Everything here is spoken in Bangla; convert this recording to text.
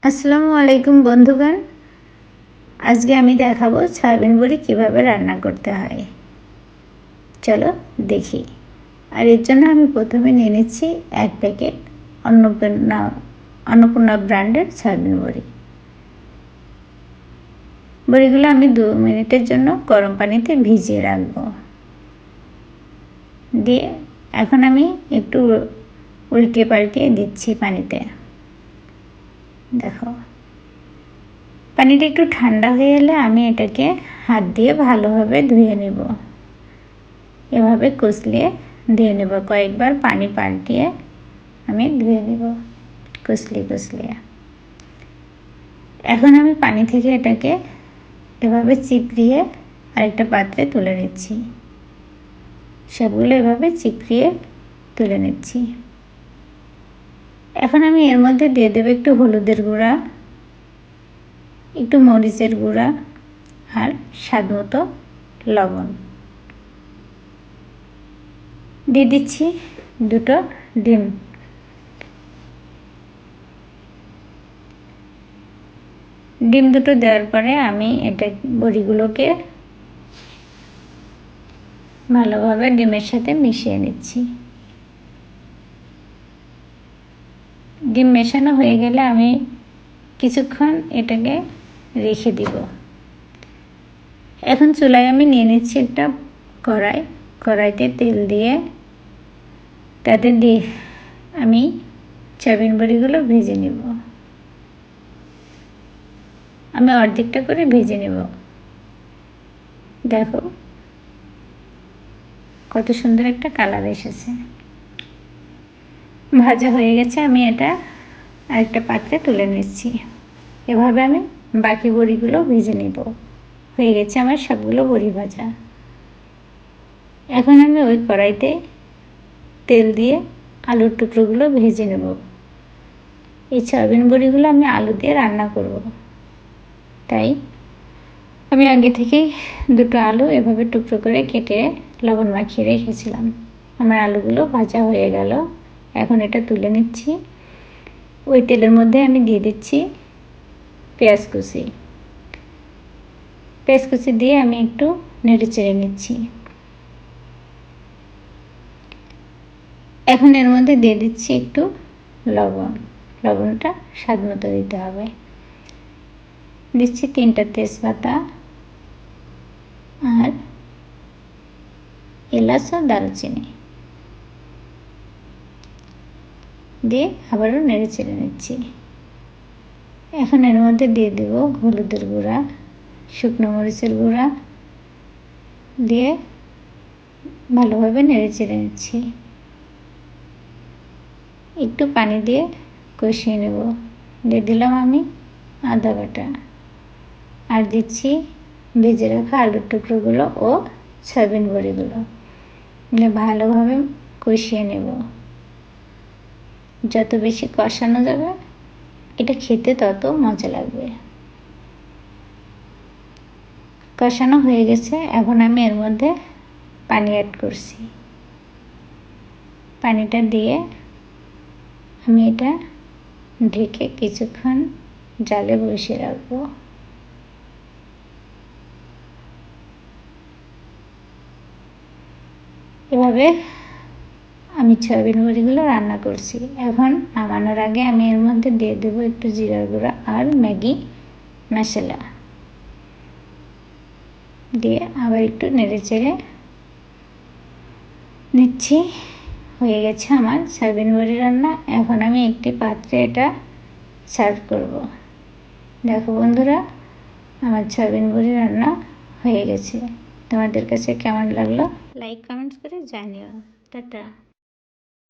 আসসালামু আলাইকুম বন্ধুগণ। আজকে আমি দেখাবো সয়াবিন বড়ি কীভাবে রান্না করতে হয়। চলো দেখি। আর এর জন্য আমি প্রথমে নিয়ে নিচ্ছি 1 প্যাকেট অন্নপূর্ণা ব্র্যান্ডের সয়াবিন বড়ি। বড়িগুলো আমি 2 মিনিটের জন্য গরম পানিতে ভিজিয়ে রাখবো। দিয়ে এখন আমি একটু উল্টে পাল্টে দিচ্ছি পানিতে। দেখো, পানিটা একটু ঠান্ডা হয়ে এলে আমি এটাকে হাত দিয়ে ভালোভাবে ধুয়ে নেব। এভাবে কষলিয়ে ধুয়ে নেব, কয়েকবার পানি পাল্টিয়ে আমি ধুয়ে নেব কষলিয়ে। এখন আমি পানি থেকে এটাকে এভাবে চিপড়িয়ে আরেকটা পাত্রে তুলে নিচ্ছি। সবগুলো এভাবে চিপড়িয়ে তুলে নিচ্ছি। এখন আমি এর মধ্যে দিয়ে দেবো একটু হলুদের গুঁড়া, একটু মরিচের গুঁড়া আর স্বাদমতো লবণ। দিয়ে দিচ্ছি 2টো ডিম। ডিম 2টো দেওয়ার পরে আমি এটা বড়িগুলোকে ভালোভাবে ডিমের সাথে মিশিয়ে নিচ্ছি। ডিম মেশানো হয়ে গেলে আমি কিছুক্ষণ এটাকে রেখে দিব। এখন চুলায় আমি নিয়ে নিচ্ছি একটা কড়াইতে তেল দিয়ে তাতে দিয়ে আমি সয়াবিন বড়িগুলো ভেজে নেব। আমি অর্ধেকটা করে ভেজে নেব। দেখো কত সুন্দর একটা কালার এসেছে। ভাজা হয়ে গেছে, আমি এটা আরেকটা পাত্রে তুলে নিচ্ছি। এভাবে আমি বাকি বড়িগুলো ভেজে নেব। হয়ে গেছে আমার সবগুলো বড়ি ভাজা। এখন আমি ওই কড়াইতে তেল দিয়ে আলুর টুকরোগুলো ভেজে নেব। এই সয়াবিন বড়িগুলো আমি আলু দিয়ে রান্না করব, তাই আমি আগে থেকেই 2টো আলু এভাবে টুকরো করে কেটে লবণ মাখিয়ে রেখেছিলাম। আমার আলুগুলো ভাজা হয়ে গেল। এখন এটা তুলে নিচ্ছি। ওই তেলের মধ্যে আমি দিয়ে দিচ্ছি পেঁয়াজ কুচি দিয়ে আমি একটু নেড়ে চেড়ে নিচ্ছি। এখন এর মধ্যে দিয়ে দিচ্ছি একটু লবণটা স্বাদ মতো দিতে হবে। দিচ্ছি 3টা তেজপাতা আর এলাচ ও দারুচিনি দিয়ে আবারও নেড়ে চেড়ে নিচ্ছি। এখন এর মধ্যে দিয়ে দেব হলুদের গুঁড়া, শুকনো মরিচের গুঁড়া দিয়ে ভালোভাবে নেড়ে চেড়ে নিচ্ছি। একটু পানি দিয়ে কষিয়ে নেব। দিয়ে দিলাম আমি আদা বাটা আর দিচ্ছি ভেজে রাখা আলুর টুকরোগুলো ও সয়াবিন বড়িগুলো দিয়ে ভালোভাবে কষিয়ে নেব। যত বেশি কষানো যাবে এটা খেতে তত মজা লাগবে। কষানো হয়ে গেছে, এখন আমি এর মধ্যে পানি অ্যাড করছি। পানিটা দিয়ে আমি এটা ঢেকে কিছুক্ষণ জালে বসিয়ে রাখবো। এভাবে আমি সয়াবিন বড়িগুলো রান্না করছি। এখন নামানোর আগে আমি এর মধ্যে দিয়ে দেবো একটু জিরার গুঁড়া আর ম্যাগি মশলা দিয়ে আবার একটু নেড়ে চেড়ে নিচ্ছি। হয়ে গেছে আমার সয়াবিন বড়ি রান্না। এখন আমি একটি পাত্রে এটা সার্ভ করব। দেখো বন্ধুরা, আমার সয়াবিন বড়ি রান্না হয়ে গেছে। তোমাদের কাছে কেমন লাগলো লাইক কমেন্টস করে জানিও। টাটা।